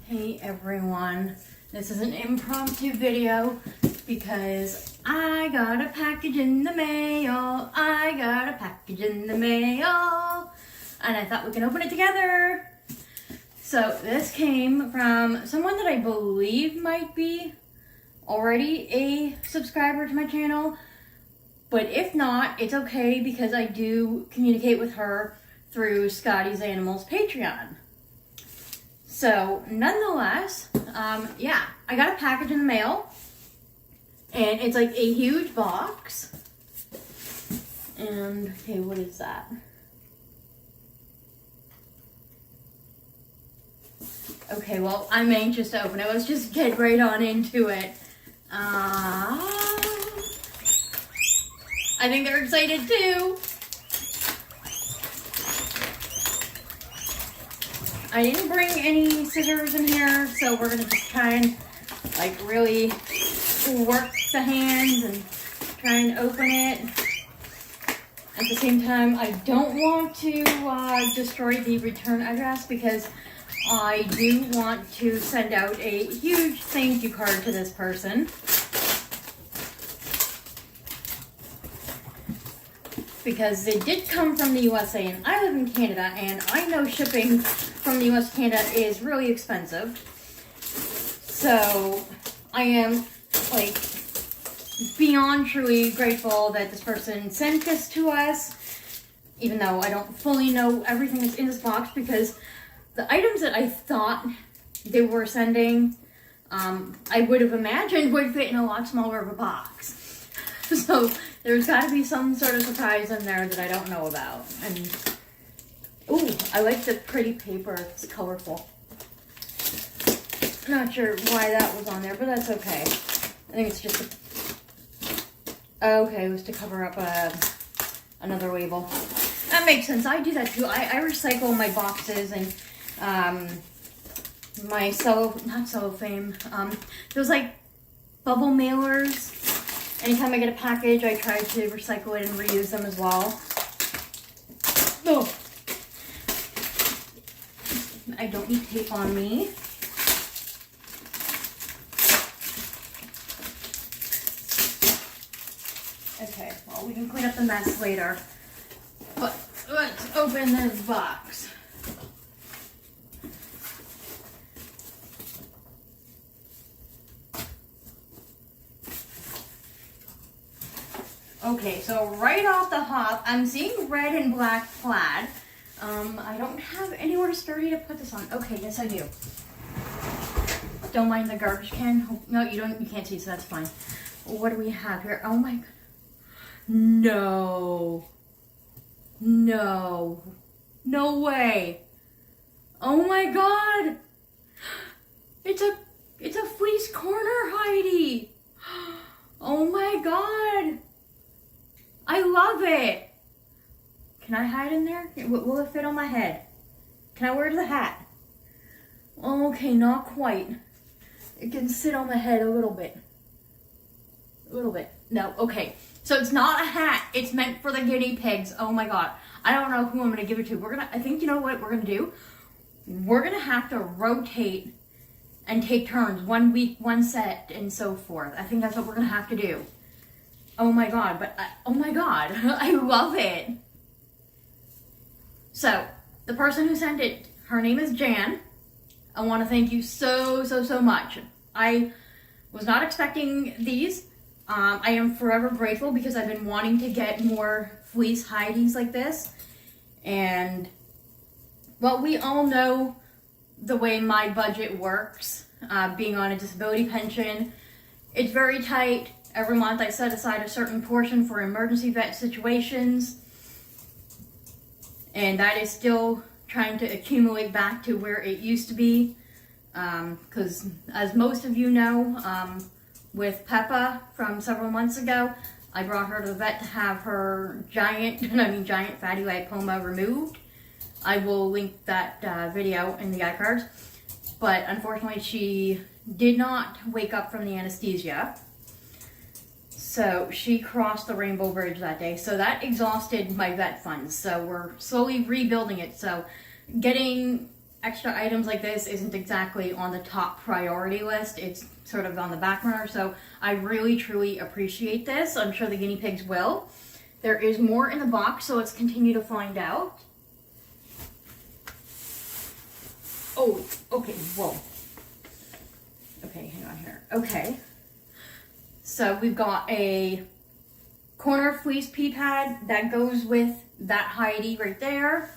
Hey everyone, this is an impromptu video because I got a package in the mail. I got a package in the mail and I thought we can open it together. So this came from someone that I believe might be already a subscriber to my channel, but if not, it's okay because I do communicate with her through Scotty's Animals Patreon. So, nonetheless, yeah, I got a package in the mail, and it's like a huge box, and, okay, what is that? Okay, well, I'm anxious to open it. Let's just get right on into it. I think they're excited too. I didn't bring any scissors in here, so we're gonna just try and like really work the hands and try and open it. At the same time, I don't want to destroy the return address because I do want to send out a huge thank you card to this person. Because it did come from the USA and I live in Canada and I know shipping from the US to Canada is really expensive. So I am like beyond truly grateful that this person sent this to us, even though I don't fully know everything that's in this box because the items that I thought they were sending, I would have imagined would fit in a lot smaller of a box. So there's got to be some sort of surprise in there that I don't know about. And ooh, I like the pretty paper. It's colorful. Not sure why that was on there, but that's okay. I think it's just okay, it was to cover up another label. That makes sense. I do that too. I recycle my boxes and my not cellophane. Those like bubble mailers. Anytime I get a package, I try to recycle it and reuse them as well. Oh. I don't need tape on me. Okay, well, we can clean up the mess later. But let's open this box. Okay, so right off the hop, I'm seeing red and black plaid. I don't have anywhere sturdy to put this on. Okay, yes I do. Don't mind the garbage can. No, you can't see, so that's fine. What do we have here? Oh my, no. No. No way. Oh my god. It's a fleece corner, Heidi. Oh my god. I love it. Can I hide in there? Will it fit on my head? Can I wear the hat? Okay, not quite. It can sit on my head a little bit. A little bit. No, okay. So it's not a hat. It's meant for the guinea pigs. Oh my god. I don't know who I'm going to give it to. I think you know what we're going to do? We're going to have to rotate and take turns. 1 week, one set, and so forth. I think that's what we're going to have to do. Oh my god, oh my god, I love it. So, the person who sent it, her name is Jan. I want to thank you so much. I was not expecting these. I am forever grateful because I've been wanting to get more fleece hideys like this. And, well, we all know the way my budget works, being on a disability pension. It's very tight. Every month I set aside a certain portion for emergency vet situations, and that is still trying to accumulate back to where it used to be, because as most of you know, with Peppa from several months ago, I brought her to the vet to have her giant fatty lipoma removed. I will link that video in the iCards, but unfortunately she did not wake up from the anesthesia. So she crossed the Rainbow Bridge that day. So that exhausted my vet funds. So we're slowly rebuilding it. So getting extra items like this isn't exactly on the top priority list. It's sort of on the back burner, so I really truly appreciate this. I'm sure the guinea pigs will. There is more in the box, so let's continue to find out. Oh, okay, whoa. Okay, hang on here. Okay. So we've got a corner fleece pea pad that goes with that Heidi right there.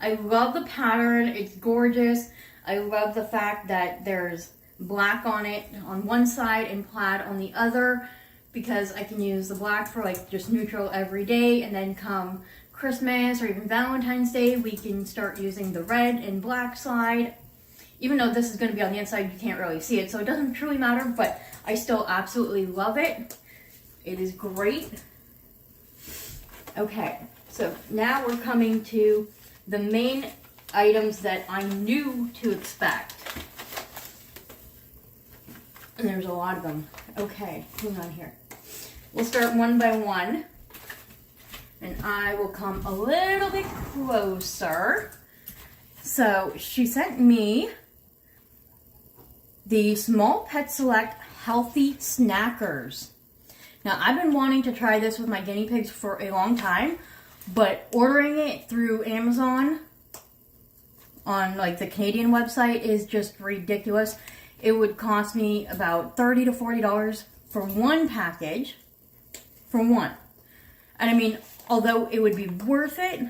I love the pattern, it's gorgeous. I love the fact that there's black on it on one side and plaid on the other, because I can use the black for like just neutral every day, and then come Christmas or even Valentine's Day, we can start using the red and black side. Even though this is going to be on the inside, you can't really see it, so it doesn't truly matter, but I still absolutely love it. It is great. Okay, so now we're coming to the main items that I knew to expect. And there's a lot of them. Okay, hang on here. We'll start one by one. And I will come a little bit closer. So she sent me the Small Pet Select Healthy Snackers. Now, I've been wanting to try this with my guinea pigs for a long time, but ordering it through Amazon on like the Canadian website is just ridiculous. It would cost me about $30 to $40 for one package, for one. And I mean, although it would be worth it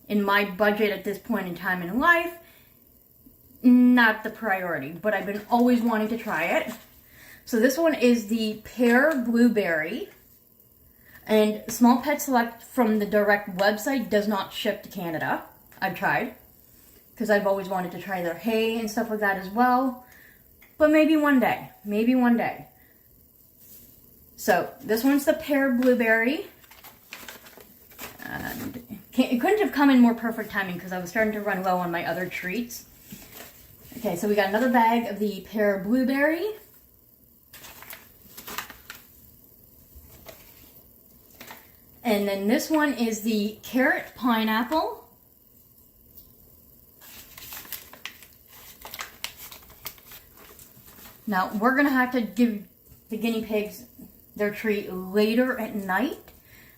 in my budget at this point in time in life, not the priority, but I've been always wanting to try it. So this one is the pear blueberry. And Small Pet Select from the direct website does not ship to Canada. I've tried, because I've always wanted to try their hay and stuff like that as well. But maybe one day. Maybe one day. So this one's the pear blueberry. And it couldn't have come in more perfect timing because I was starting to run low on my other treats. Okay, so we got another bag of the pear blueberry. And then this one is the carrot pineapple. Now, we're going to have to give the guinea pigs their treat later at night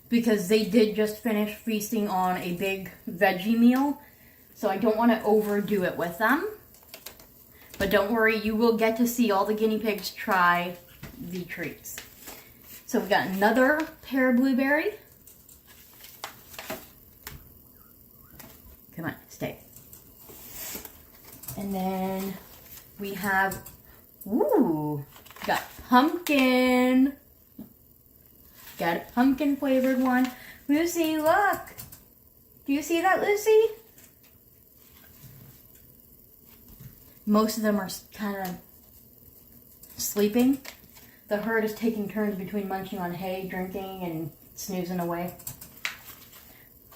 because they did just finish feasting on a big veggie meal. So I don't want to overdo it with them. But don't worry, you will get to see all the guinea pigs try the treats. So we got another pear blueberry. Come on, stay. And then we have, ooh, got pumpkin. Got a pumpkin flavored one. Lucy, look. Do you see that, Lucy? Most of them are kind of sleeping. The herd is taking turns between munching on hay, drinking, and snoozing away.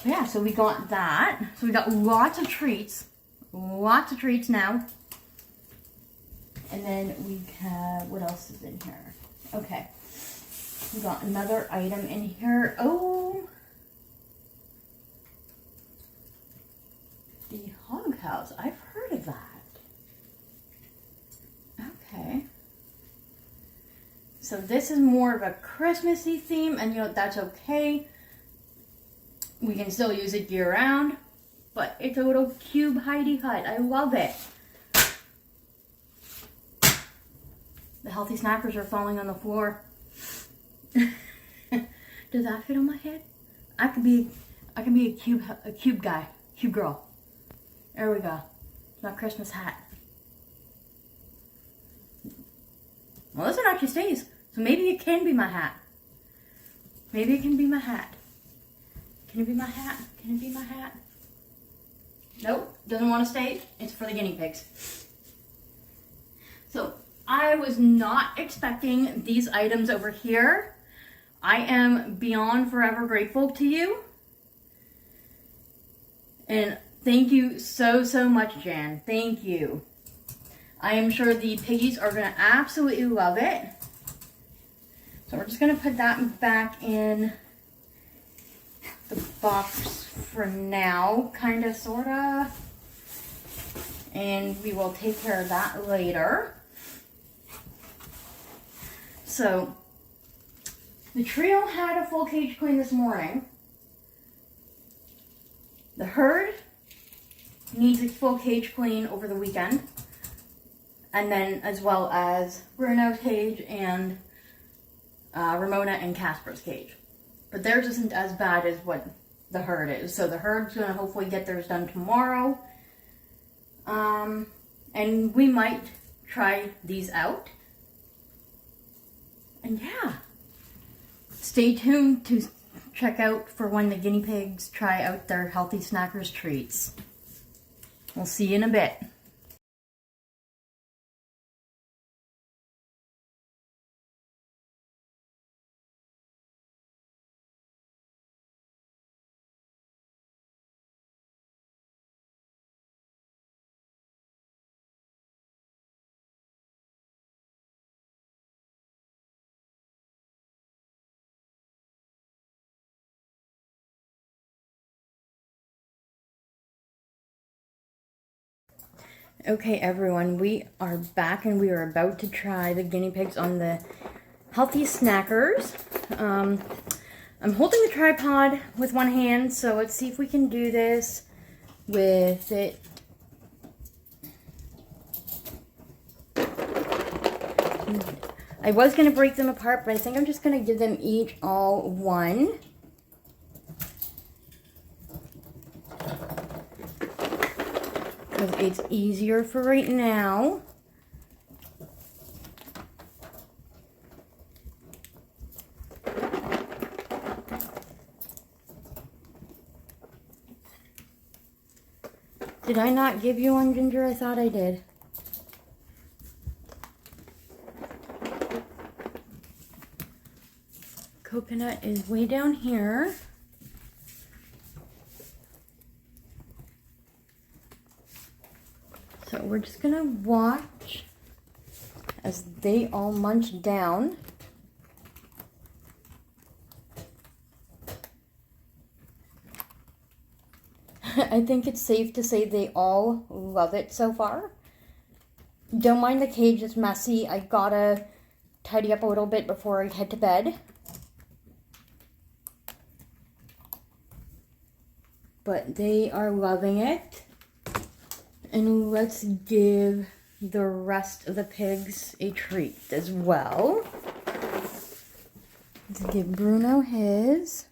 Yeah, so we got that. So we got lots of treats. Lots of treats now. And then we have, what else is in here? Okay. We got another item in here. Oh. The hog house. I've heard of that. Okay. So this is more of a Christmassy theme, and you know, that's okay. We can still use it year round, but it's a little cube Heidi hut. I love it. The healthy snackers are falling on the floor. Does that fit on my head? I could be a cube guy, cube girl. There we go. My Christmas hat. Well, this one actually stays, so maybe it can be my hat. Maybe it can be my hat. Can it be my hat? Can it be my hat? Nope, doesn't want to stay. It's for the guinea pigs. So, I was not expecting these items over here. I am beyond forever grateful to you. And thank you so, so much, Jan. Thank you. I am sure the piggies are going to absolutely love it. So we're just going to put that back in the box for now. Kind of, sort of. and we will take care of that later. So, the trio had a full cage clean this morning. The herd needs a full cage clean over the weekend. And then as well as Bruno's cage and Ramona and Casper's cage. But theirs isn't as bad as what the herd is. So the herd's going to hopefully get theirs done tomorrow. And we might try these out. And yeah. Stay tuned to check out for when the guinea pigs try out their Healthy Snackers treats. We'll see you in a bit. Okay everyone, we are back and we are about to try the guinea pigs on the Healthy Snackers. I'm holding the tripod with one hand, so let's see if we can do this with it. I was going to break them apart, but I think I'm just going to give them each all one. It's easier for right now. Did I not give you one, Ginger? I thought I did. Coconut is way down here. So we're just gonna watch as they all munch down. I think it's safe to say they all love it so far. Don't mind the cage, it's messy. I gotta tidy up a little bit before I head to bed. But they are loving it. And let's give the rest of the pigs a treat as well. Let's give Bruno his.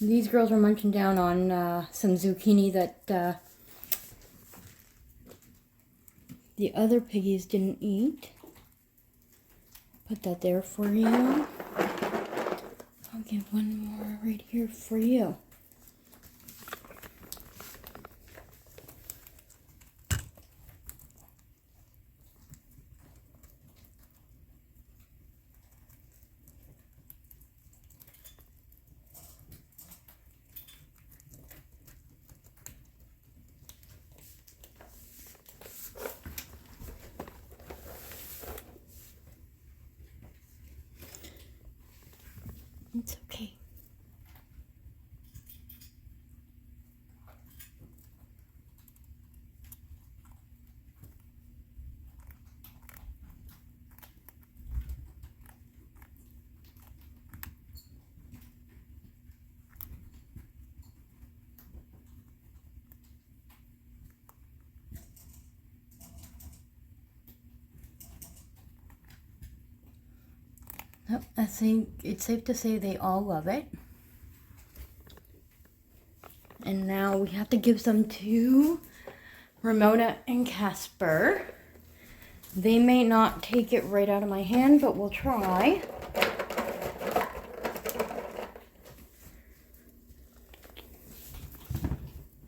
These girls are munching down on some zucchini that the other piggies didn't eat. Put that there for you. I'll get one more right here for you. It's okay. I think it's safe to say they all love it. And now we have to give some to Ramona and Casper. They may not take it right out of my hand, but we'll try.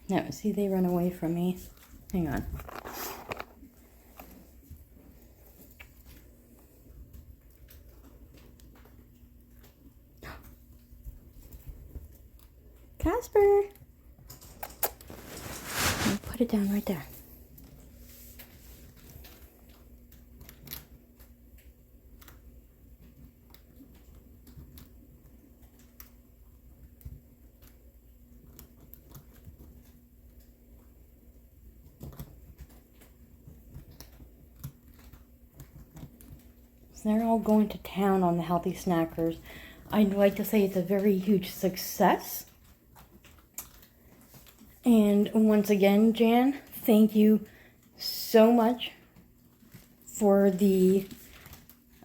No, see, they run away from me. Hang on. Casper! Put it down right there. they're all going to town on the healthy snackers. I'd like to say it's a very huge success. And once again, Jan, thank you so much for the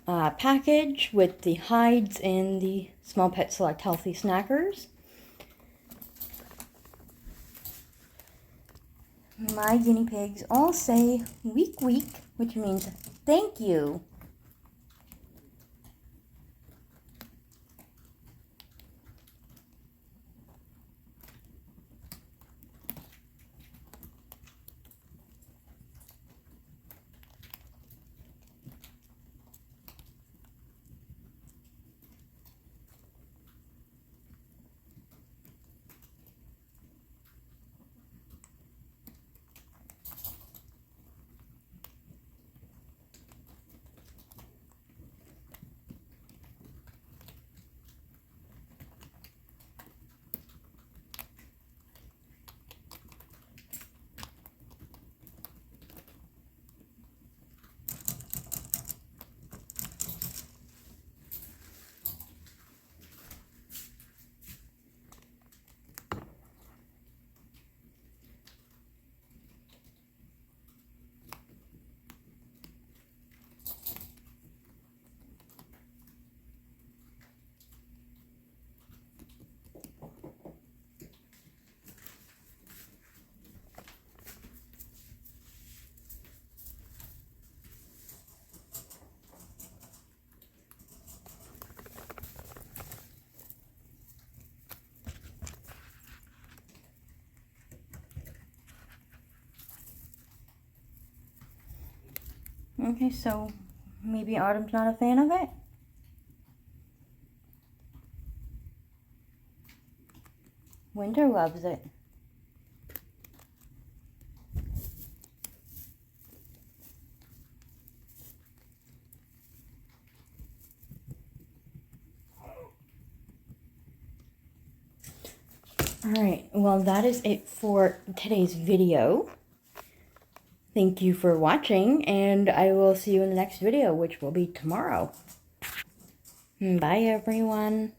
package with the hides and the Small Pet Select Healthy Snackers. My guinea pigs all say week week, which means thank you. Okay, so maybe Autumn's not a fan of it? Winter loves it. Alright, well that is it for today's video. Thank you for watching, and I will see you in the next video, which will be tomorrow. Bye everyone.